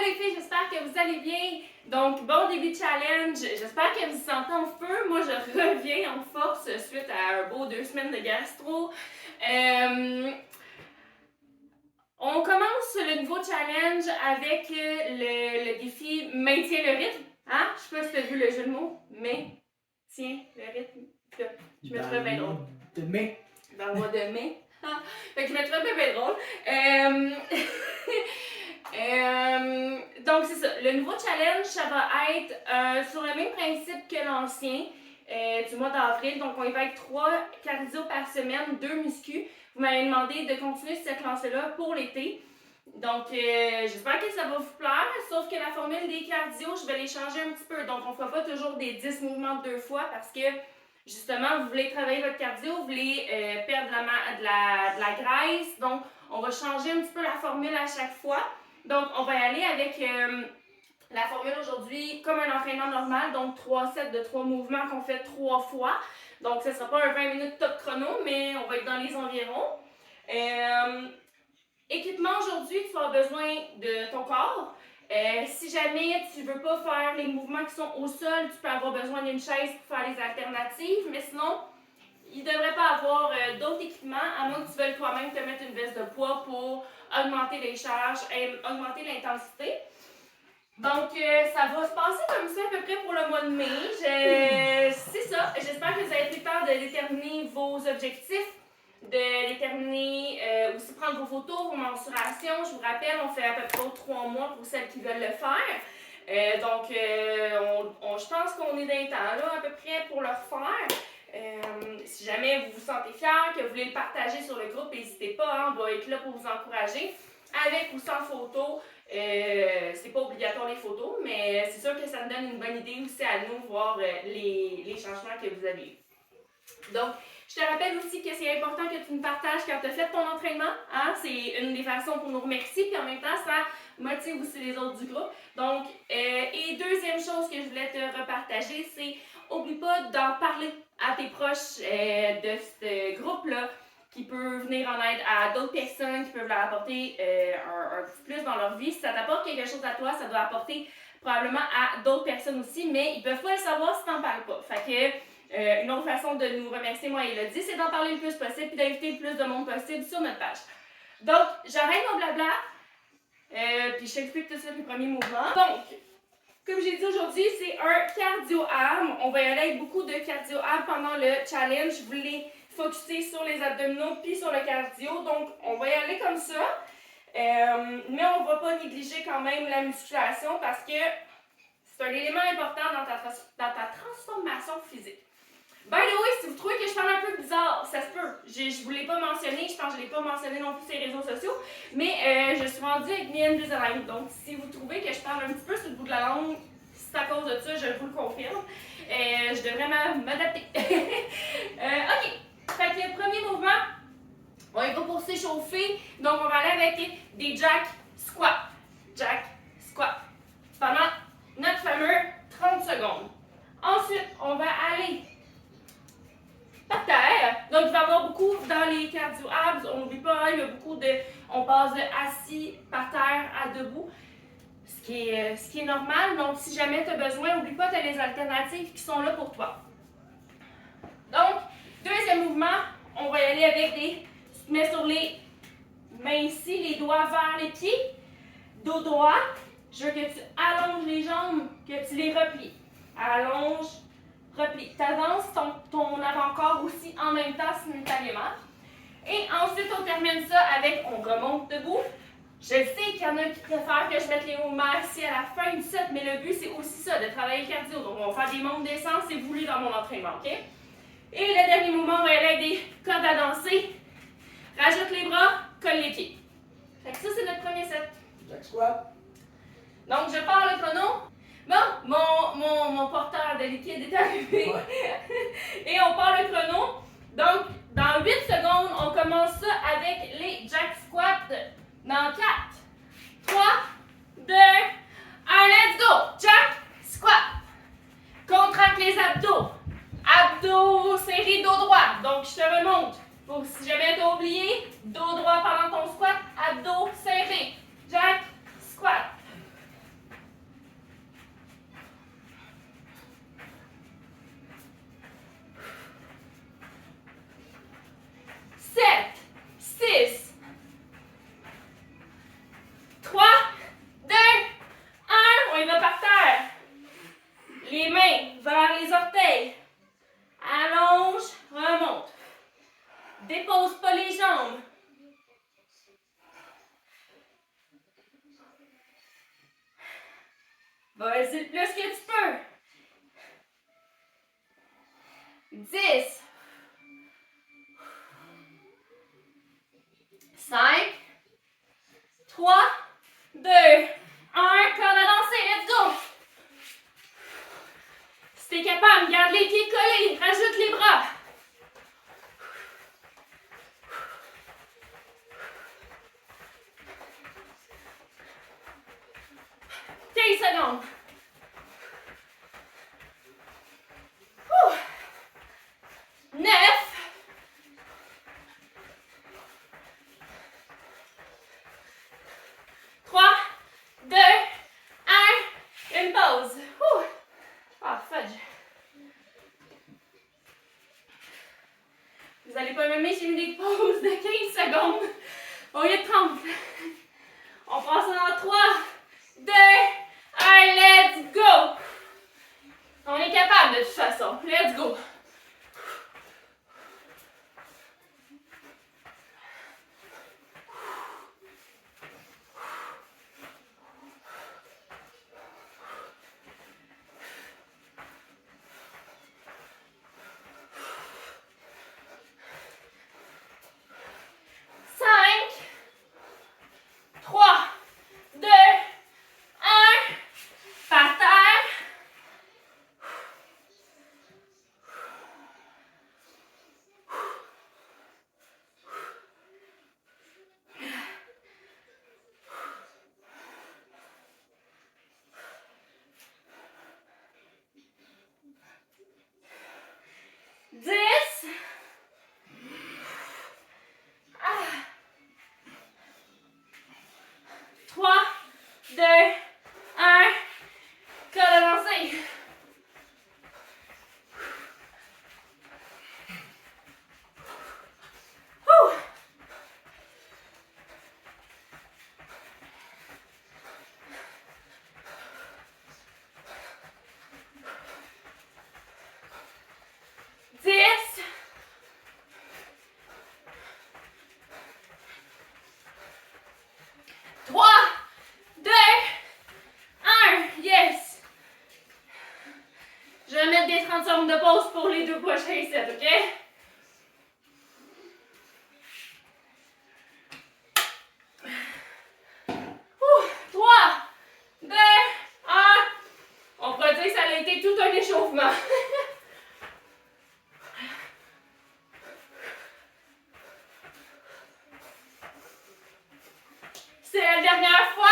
les filles, j'espère que vous allez bien. Donc, bon début de challenge. J'espère que vous vous sentez en feu. Moi, je reviens en force suite à un beau 2 semaines de gastro. On commence le nouveau challenge avec le défi maintien le rythme. Hein? Je sais pas si tu as vu le jeu de mots, mais tiens, le rythme. Je me trouvais bien drôle. De mai. Dans le mois de mai. Fait que je me trouvais bien drôle. Donc c'est ça, le nouveau challenge, ça va être sur le même principe que l'ancien du mois d'avril. Donc on y va être 3 cardio par semaine, 2 muscu. Vous m'avez demandé de continuer cette lancée-là pour l'été. Donc j'espère que ça va vous plaire, sauf que la formule des cardio, je vais les changer un petit peu. Donc on ne fera pas toujours des 10 mouvements 2 fois parce que justement, vous voulez travailler votre cardio, vous voulez perdre de la graisse. Donc on va changer un petit peu la formule à chaque fois. Donc, on va y aller avec la formule aujourd'hui comme un entraînement normal. Donc, 3 sets de 3 mouvements qu'on fait 3 fois. Donc, ce ne sera pas un 20 minutes top chrono, mais on va être dans les environs. Équipement aujourd'hui, tu vas avoir besoin de ton corps. Si jamais tu ne veux pas faire les mouvements qui sont au sol, tu peux avoir besoin d'une chaise pour faire les alternatives. Mais sinon, il ne devrait pas avoir d'autres équipements, à moins que tu veuilles toi-même te mettre une veste de poids pour augmenter les charges et augmenter l'intensité. Donc, ça va se passer comme ça à peu près pour le mois de mai. C'est ça. J'espère que vous avez pris le temps de déterminer vos objectifs, de déterminer aussi prendre vos photos, vos mensurations. Je vous rappelle, on fait à peu près 3 mois pour celles qui veulent le faire. Donc, je pense qu'on est dans les temps là, à peu près pour le refaire. Si jamais vous vous sentez fier, que vous voulez le partager sur le groupe, n'hésitez pas, hein, on va être là pour vous encourager, avec ou sans photos. C'est pas obligatoire les photos, mais c'est sûr que ça me donne une bonne idée aussi à nous, voir les changements que vous avez eus. Donc, je te rappelle aussi que c'est important que tu nous partages quand tu as fait ton entraînement. Hein? C'est une des façons pour nous remercier, puis en même temps, ça motive aussi les autres du groupe. Donc, et deuxième chose que je voulais te repartager, c'est oublie pas d'en parler à tes proches de ce groupe-là qui peut venir en aide à d'autres personnes, qui peuvent leur apporter un petit plus dans leur vie. Si ça t'apporte quelque chose à toi, ça doit apporter probablement à d'autres personnes aussi, mais ils peuvent pas le savoir si tu n'en parles pas. Fait que une autre façon de nous remercier, moi et Elodie, c'est d'en parler le plus possible et d'inviter le plus de monde possible sur notre page. Donc, j'arrête mon blabla, puis je t'explique tout de suite les premiers mouvements. Donc, comme j'ai dit aujourd'hui, c'est un cardio-arm. On va y aller avec beaucoup de cardio-arm pendant le challenge. Je voulais focuser sur les abdominaux puis sur le cardio. Donc, on va y aller comme ça. Mais on ne va pas négliger quand même la musculation parce que c'est un élément important dans ta transformation physique. By the way, si vous trouvez que je parle un peu bizarre, ça se peut. Je ne vous l'ai pas mentionné, je pense que je ne l'ai pas mentionné non plus sur les réseaux sociaux, mais je suis rendue avec Me Invisalign. Donc, si vous trouvez que je parle un petit peu sur le bout de la langue, c'est à cause de ça, je vous le confirme. Je devrais m'adapter. Ok, fait que le premier mouvement, on y va pour s'échauffer. Donc, on va aller avec des jack squat. Jack squat. Pendant notre fameux 30 secondes. Ensuite, on va aller par terre. Donc, il va y avoir beaucoup dans les cardio-abs. On n'oublie pas, il y a beaucoup de... On passe de assis par terre à debout. Ce qui est normal. Donc, si jamais tu as besoin, n'oublie pas, tu as les alternatives qui sont là pour toi. Donc, deuxième mouvement, on va y aller avec des... Tu te mets sur les mains ici, les doigts vers les pieds. Dos droit. Je veux que tu allonges les jambes, que tu les replies. Allonge, replie. Tu avances ton avant-corps aussi en même temps simultanément. Et ensuite, on termine ça avec, on remonte debout. Je sais qu'il y en a qui préfèrent que je mette les mouvements ici à la fin du set, mais le but, c'est aussi ça, de travailler le cardio. Donc, on va faire des montes descentes, c'est voulu dans mon entraînement, OK? Et le dernier mouvement, on va y aller avec des cordes à danser. Rajoute les bras, colle les pieds. Fait que ça, c'est notre premier set. Jack squat. Donc, je pars le chrono. Bon, mon porteur de liquide est arrivé. Ouais. Et on part le chrono. Donc, dans 8 secondes, on commence ça avec les jack squats. Dans 4, 3, 2, 1, let's go! Jack squat. Contracte les abdos. Abdos serrés, dos droit. Donc, je te remonte. Pour si jamais tu as oublié, dos droit pendant ton squat, abdos serrés. Jack squat. Vas-y le plus que tu peux. 10. 5. 3. 2. 1. Corde à danser. Let's go. Si t'es capable, garde les pieds collés. Rajoute les bras. 15 secondes. 9. 3, 2, 1. Une pause. Ah, fudge. Vous allez pas m'aimer, j'ai mis des pauses de 15 secondes au lieu de 30. On passe dans 3, 2, 1. Let's go. On est capable de toute façon. Let's go. Des 30 secondes de pause pour les 2 prochains sets, ok? 3, 2, 1. On pourrait dire que ça a été tout un échauffement. C'est la dernière fois.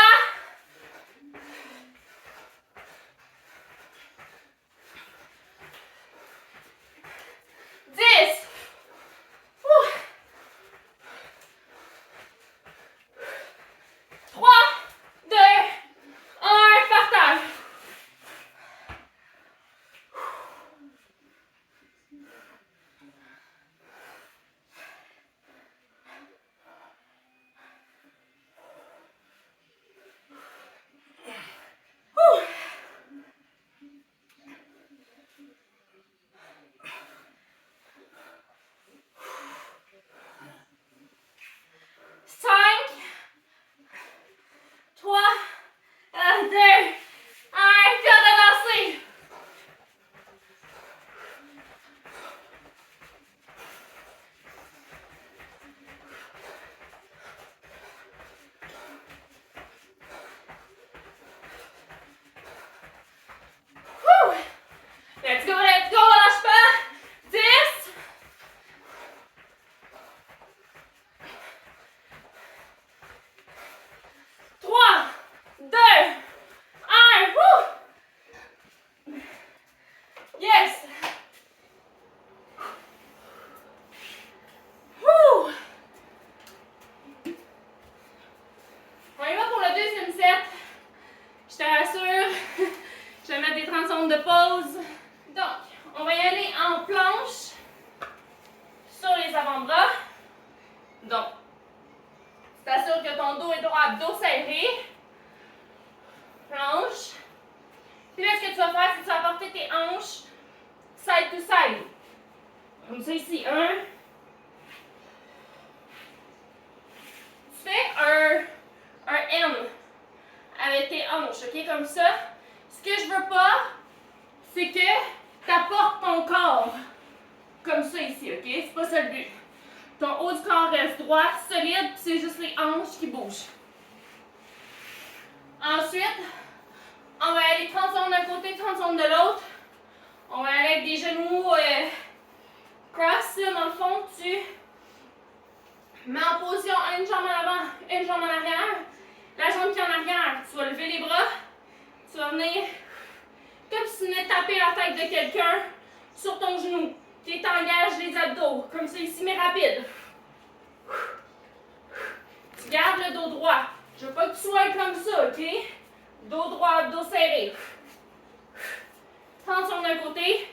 10. 3, 2, 1. Partage. Let's go, lâche pas. 10. 3, 2, 1. Yes. On y va pour le deuxième set. Je te rassure, je vais mettre des 30 secondes de pause. Donc, on va y aller en planche sur les avant-bras. Donc, tu t'assures que ton dos est droit, dos serré. Planche. Puis là, ce que tu vas faire, c'est que tu vas porter tes hanches side to side. Comme ça ici. 1. Tu fais un N avec tes hanches, ok? Comme ça. pas ça le but. Ton haut du corps reste droit, solide, puis c'est juste les hanches qui bougent. Ensuite, on va aller 30 secondes d'un côté, 30 secondes de l'autre. On va aller avec des genoux cross, là, dans le fond, tu mets en position une jambe en avant, une jambe en arrière. La jambe qui est en arrière, tu vas lever les bras, tu vas venir comme si tu venais de taper la tête de quelqu'un sur ton genou. Tu t'engages les abdos, comme ça ici, mais rapide. Tu gardes le dos droit. Je veux pas que tu sois comme ça, ok? Dos droit, dos serré. 30 secondes d'un côté,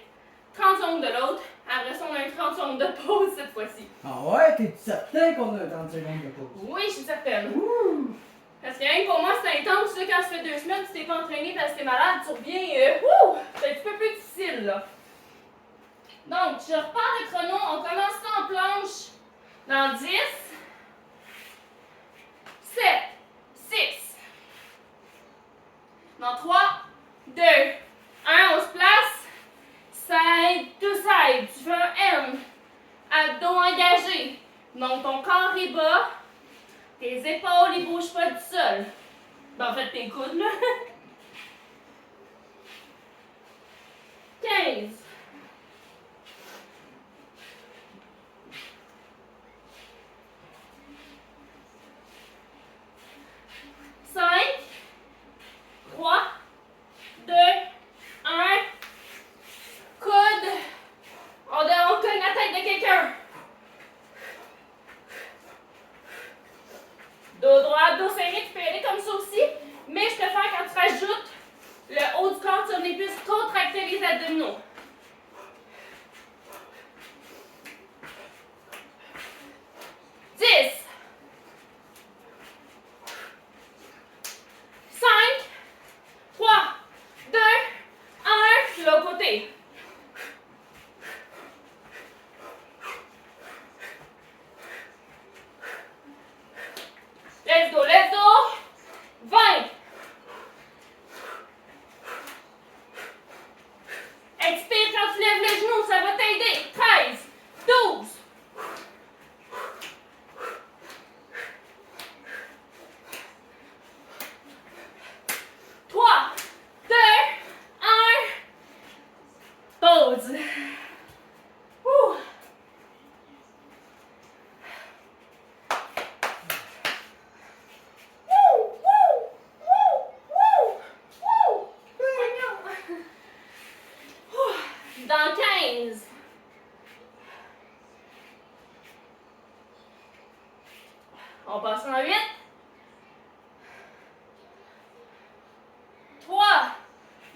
30 secondes de l'autre. Après ça, on a 30 secondes de pause cette fois-ci. Ah ouais, t'es certain qu'on a 30 secondes de pause? Oui, je suis certaine. Ouh! Parce que rien que pour moi, c'est intense. Ça, quand ça fait 2 semaines, tu t'es pas entraîné parce que t'es malade, tu reviens. C'est un petit peu plus difficile, là. Donc, je repars le chrono. On commence ça en planche dans 10, 7, 6. Dans 3, 2, 1, on se place. Side to side. Tu fais un M. Abdos engagés. Donc, ton corps est bas. Tes épaules, ils bougent pas du sol. Ben, en fait, tes coudes, là. 15. 5, 3, 2, 1. Coude. On cogne la tête de quelqu'un. Dos droit, dos serré, tu peux y aller comme ça aussi. Mais je préfère quand tu rajoutes le haut du corps, tu vas venir plus contracter les abdominaux. 10. 5, 3, 2, 1. L'autre côté. Let's go, let's go. 20. Expire quand tu lèves les genoux, ça va t'aider. 13, 12. 3, 2, 1. Pause. Ouh. Dans 15. On passe en 8. 3,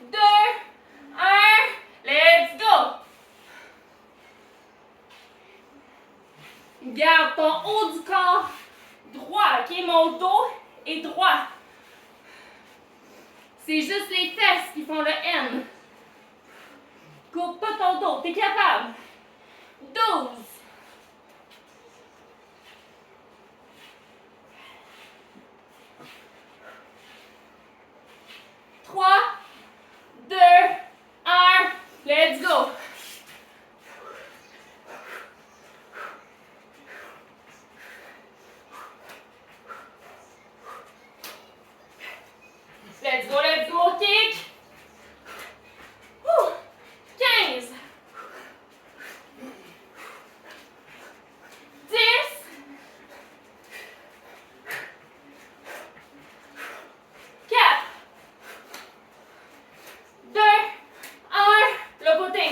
2, 1. Let's go. Garde ton haut du corps droit, ok? Mon dos est droit. C'est juste les fesses qui font le N. Coupe pas ton dos, t'es capable. 12. 3, 2, 1. Let's go. Let's go, kick. 15. 10. 4, 2, 1. Le côté.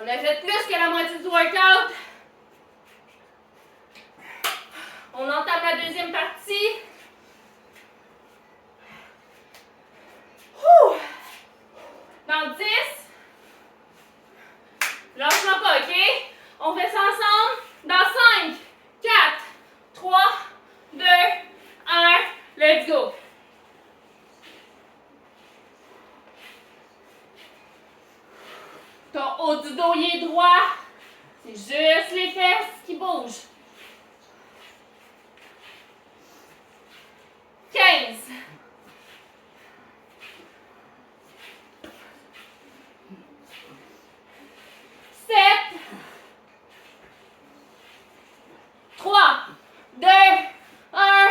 On a fait plus que la moitié du workout. On entame la deuxième partie. On fait ça ensemble dans 5, 4, 3, 2, 1. Let's go. Ton haut du dos il est droit. C'est juste les fesses qui bougent. 15. 7. 3, 2, 1.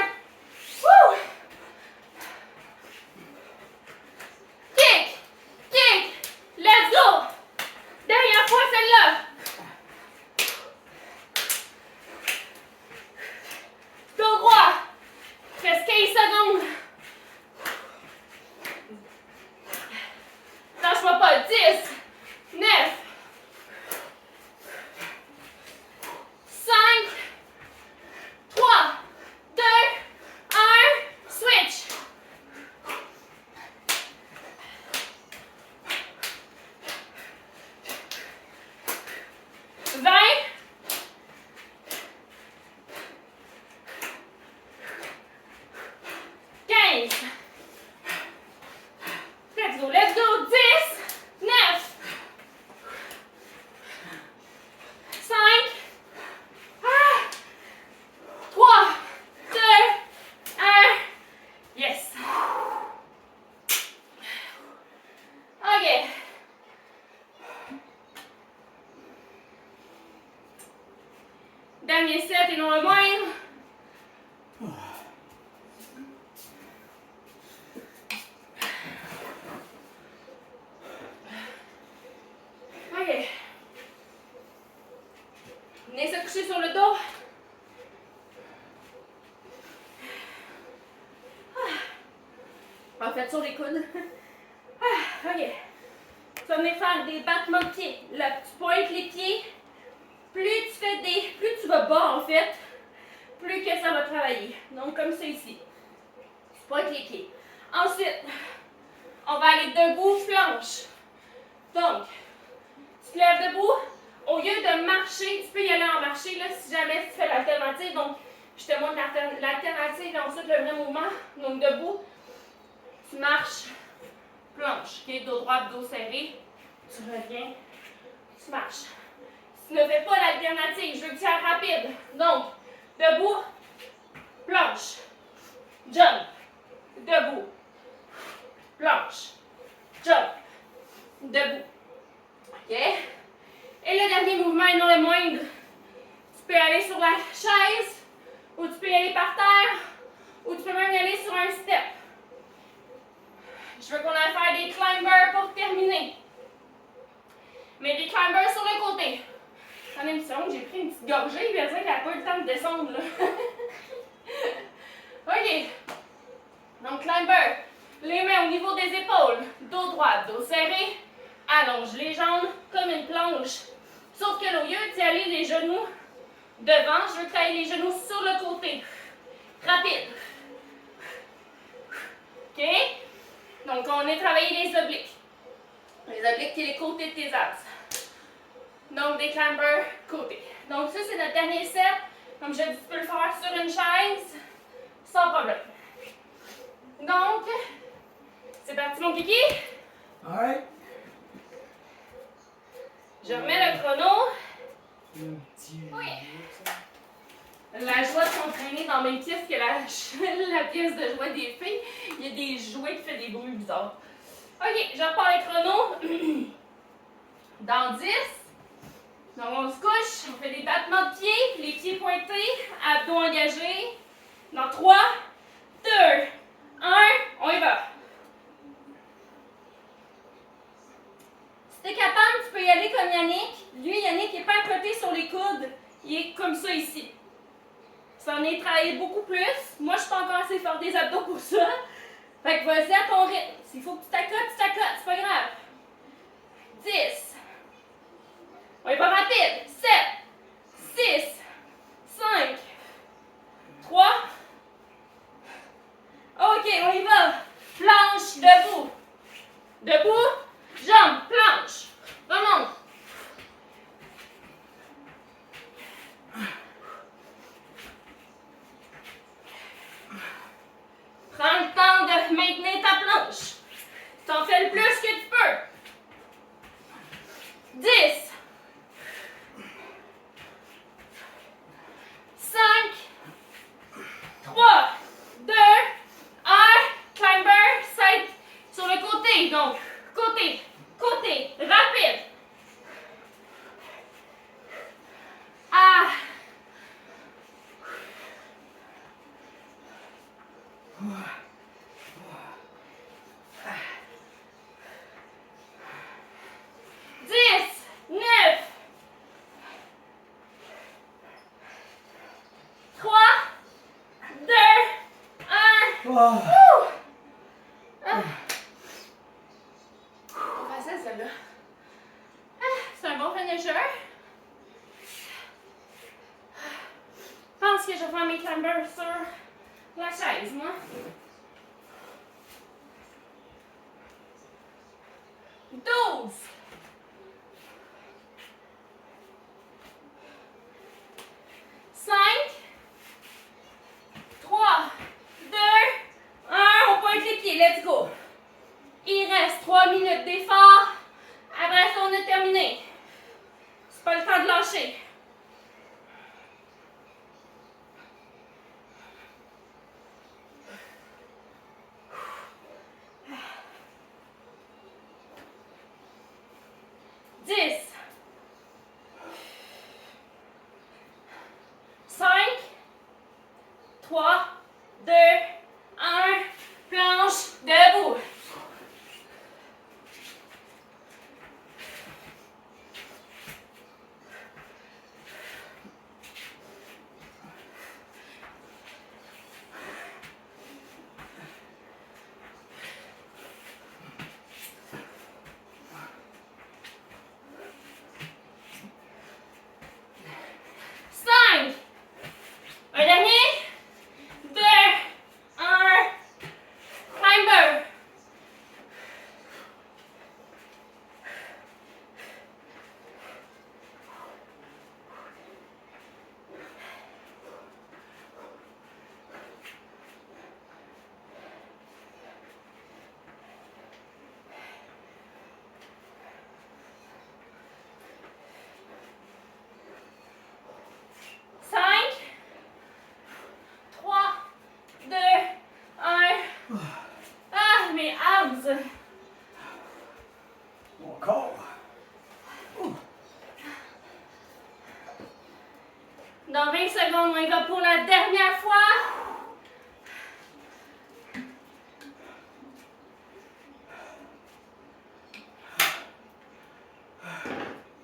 Woo! Kick! Kick! Let's go! Dernière fois celle-là. Dos droit. Reste 15 secondes. Lâche-moi pas. 10, 9, 5, 3, 2, 1. Switch. 20. 15. Let's go, let's go. 10, 9, 5, 3, 2, 1. Yes. OK. Dernier set et non le moindre. OK. Venez se coucher sur le dos. En fait, sur les coudes. OK. Tu vas venir faire des battements de pieds. Là, tu pointes les pieds. Plus tu vas bas en fait, plus que ça va travailler. Donc comme ça ici. Tu pointes les pieds. Ensuite, on va aller debout, planche. Donc, tu te lèves debout. Au lieu de marcher, tu peux y aller en marcher là, si jamais tu fais l'alternative. Donc, je te montre l'alternative et ensuite le vrai mouvement. Donc debout, tu marches, planche. Okay? Dos droit, dos serré. Tu reviens, tu marches. Tu ne fais pas l'alternative, je veux que tu ailles rapide. Donc, debout, planche, jump, debout, planche, jump, debout. OK? Et le dernier mouvement, et non le moindre, tu peux aller sur la chaise, ou tu peux y aller par terre, ou tu peux même y aller sur un step. Je veux qu'on aille faire des climbers pour terminer. Mais des climbers sur le côté. Attendez une seconde, j'ai pris une petite gorgée, il va dire qu'elle n'a pas eu le temps de descendre là. OK. Donc, climber. Les mains au niveau des épaules. Dos droit, dos serré. Allonge les jambes comme une planche. Sauf que au lieu d'y aller les genoux devant, je veux que tu ailles les genoux sur le côté. Rapide. OK? Donc, on a travaillé les obliques. Les obliques, c'est les côtés de tes abs. Donc, des climbers côté. Donc, ça, c'est notre dernier set. Comme je dis, tu peux le faire sur une chaise, sans problème. Donc, c'est parti, mon kiki. Alright. Je remets le chrono. Oui. La joie de s'entraîner dans la même pièce que la pièce de jouet des filles. Il y a des jouets qui font des bruits bizarres. OK, je repars le chrono. Dans 10. Donc, on se couche, on fait des battements de pieds, les pieds pointés, abdos engagés. Dans 3, 2, 1, on y va. Si t'es capable, tu peux y aller comme Yannick. Lui, Yannick n'est pas à côté sur les coudes. Il est comme ça ici. Ça en est travaillé beaucoup plus. Moi, je suis pas encore assez fort des abdos pour ça. Fait que vas-y à ton rythme. S'il faut que tu t'accotes, c'est pas grave. 10. On est pas rapide. 7, 6, 5, 3. OK, on y va. Planche, debout. Debout, jambes, planche. Remonte. Ah. Ah. Pas facile celle-là. Ah, c'est un bon finisher. Je pense que je vais faire mes climbers sur la chaise, moi. 12. 5, 3, 2, 1. On pointe les pieds, let's go. Il reste 3 minutes d'effort. Après ça, on a terminé. C'est pas le temps de lâcher. Un dernier. 2, 1. Climber. Encore. Dans 20 secondes, on y va pour la dernière fois.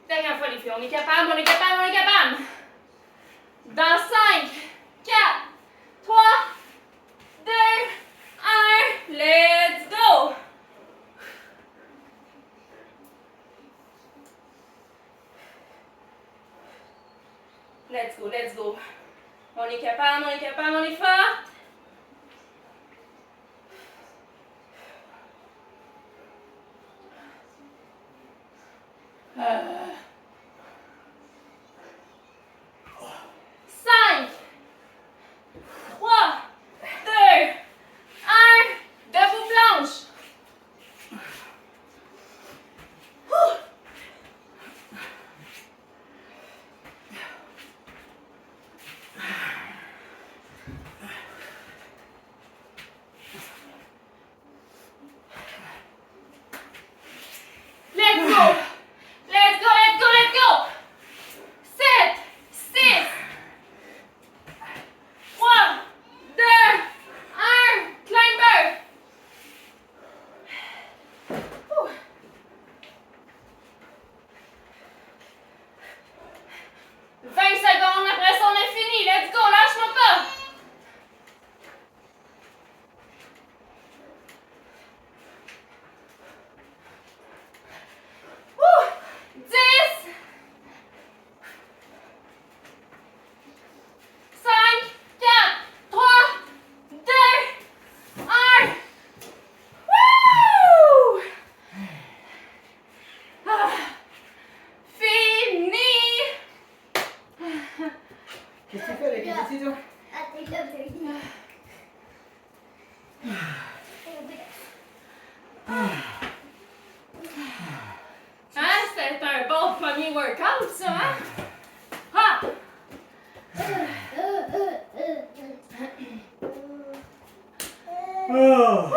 Dernière fois, les filles. On est capable, on est capable, on est capable. Dans 5, 4, 3, 2, 1. Let's go. Let's go, let's go. On est capable, on est capable, on est fort. Cinq, 3, 2, 1. Debout planche. Let's go. Let's go, let's go, let's go. 7, 6, 3, 2, 1. Climber. 20 secondes, après ça on est fini. Let's go, lâche-moi pas. Ouh. 10, 5, 4, 3, 2, 1. Wouh! Ah. Fini! Qu'est-ce que tu fais avec les petits toi? Hein, c'était un bon premier workout, ça, hein? Ah! Oh.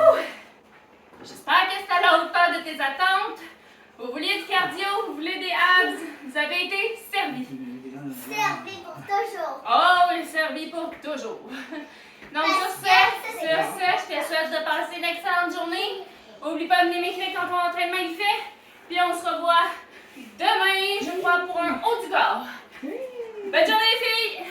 J'espère que c'est à la hauteur de tes attentes. Vous vouliez du cardio, vous voulez des abs, vous avez été servis. Servi pour toujours. Oh, oui, servi pour toujours. Donc, sur ce, je te souhaite de passer une excellente journée. N'oublie pas de venir m'écrire quand ton entraînement est fait. Puis on se revoit demain, je crois, pour un haut du corps. Bonne journée, les filles!